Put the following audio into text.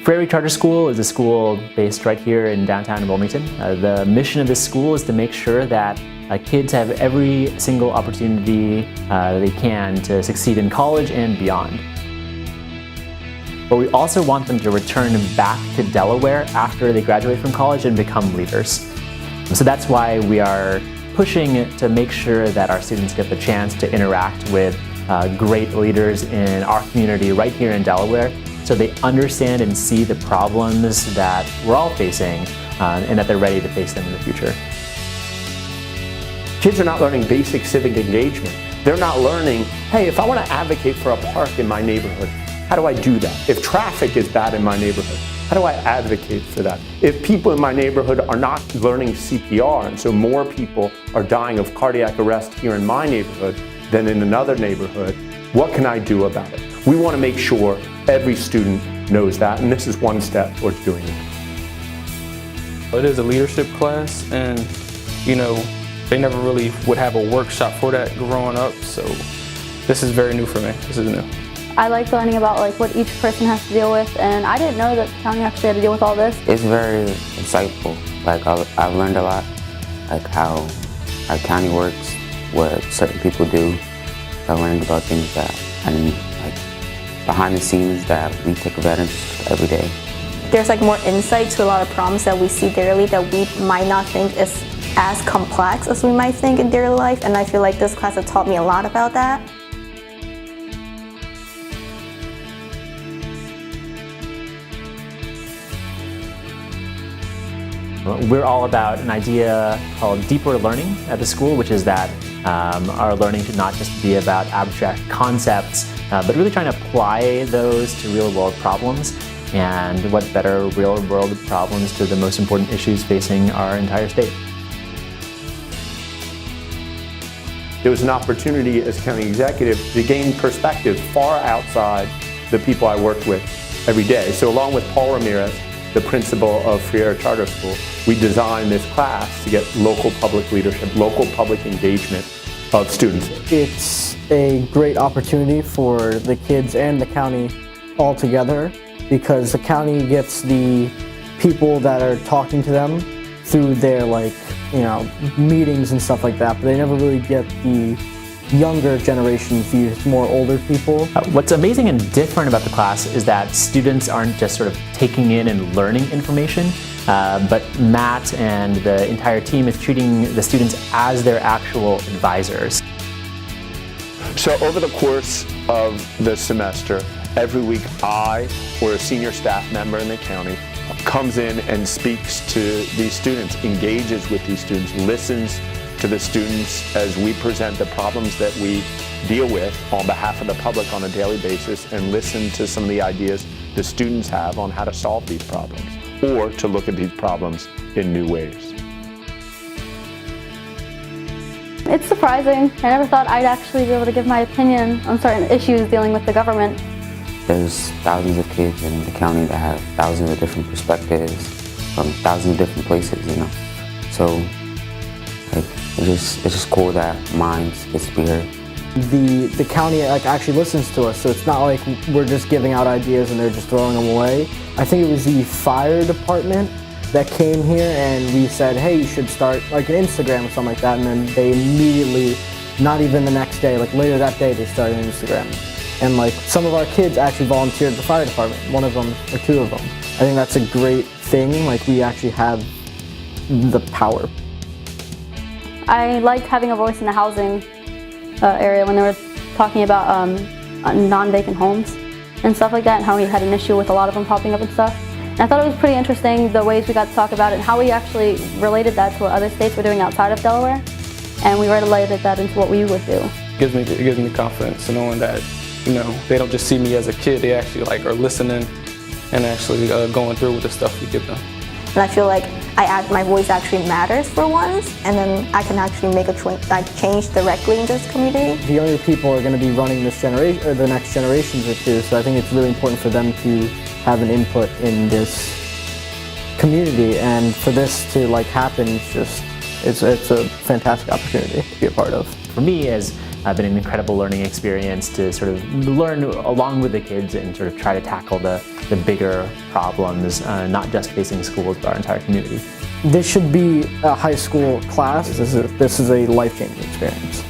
Freire Charter School is a school based right here in downtown Wilmington. The mission of this school is to make sure that kids have every single opportunity they can to succeed in college and beyond. But we also want them to return back to Delaware after they graduate from college and become leaders. So that's why we are pushing to make sure that our students get the chance to interact with great leaders in our community right here in Delaware, so they understand and see the problems that we're all facing and that they're ready to face them in the future. Kids are not learning basic civic engagement. They're not learning, hey, if I want to advocate for a park in my neighborhood, how do I do that? If traffic is bad in my neighborhood, how do I advocate for that? If people in my neighborhood are not learning CPR, and so more people are dying of cardiac arrest here in my neighborhood than in another neighborhood, what can I do about it? We want to make sure every student knows that, and this is one step towards doing it. It is a leadership class, and they never really would have a workshop for that growing up, so this is very new for me. This is new. I like learning about what each person has to deal with, and I didn't know that the county actually had to deal with all this. It's very insightful. I've learned a lot, how our county works, what certain people do. I learned about things that I knew, behind the scenes that we take advantage of every day. There's more insight to a lot of problems that we see daily that we might not think is as complex as we might think in daily life, and I feel like this class has taught me a lot about that. We're all about an idea called deeper learning at the school, which is that our learning should not just be about abstract concepts, but really trying to apply those to real-world problems. And what better real-world problems to the most important issues facing our entire state. There was an opportunity as county executive to gain perspective far outside the people I worked with every day. So along with Paul Ramirez, the principal of Freire Charter School, we designed this class to get local public leadership, local public engagement of students. It's a great opportunity for the kids and the county all together, because the county gets the people that are talking to them through their meetings and stuff like that, but they never really get the younger generation views, more older people. What's amazing and different about the class is that students aren't just sort of taking in and learning information, but Matt and the entire team is treating the students as their actual advisors. So over the course of the semester, every week I or a senior staff member in the county comes in and speaks to these students, engages with these students, listens to the students as we present the problems that we deal with on behalf of the public on a daily basis, and listen to some of the ideas the students have on how to solve these problems or to look at these problems in new ways. It's surprising. I never thought I'd actually be able to give my opinion on certain issues dealing with the government. There's thousands of kids in the county that have thousands of different perspectives from thousands of different places, So it's just cool that minds get to be heard. The county actually listens to us, so it's not like we're just giving out ideas and they're just throwing them away. I think it was the fire department that came here and we said, hey, you should start an Instagram or something like that, and then they immediately, not even the next day, later that day, they started an Instagram. And some of our kids actually volunteered at the fire department, one of them or two of them. I think that's a great thing, we actually have the power. I liked having a voice in the housing area when they were talking about non-vacant homes and stuff like that, and how we had an issue with a lot of them popping up and stuff. And I thought it was pretty interesting the ways we got to talk about it and how we actually related that to what other states were doing outside of Delaware, and we related that into what we would do. It gives me confidence knowing that they don't just see me as a kid, they actually are listening and actually going through with the stuff we give them. And I feel like my voice actually matters for once, and then I can actually make a change directly in this community. The younger people are going to be running this generation, or the next generations or two, so I think it's really important for them to have an input in this community, and for this to happen, it's a fantastic opportunity to be a part of. For me, it's been an incredible learning experience to sort of learn along with the kids and sort of try to tackle the the bigger problems, not just facing schools, but our entire community. This should be a high school class. This is a life-changing experience.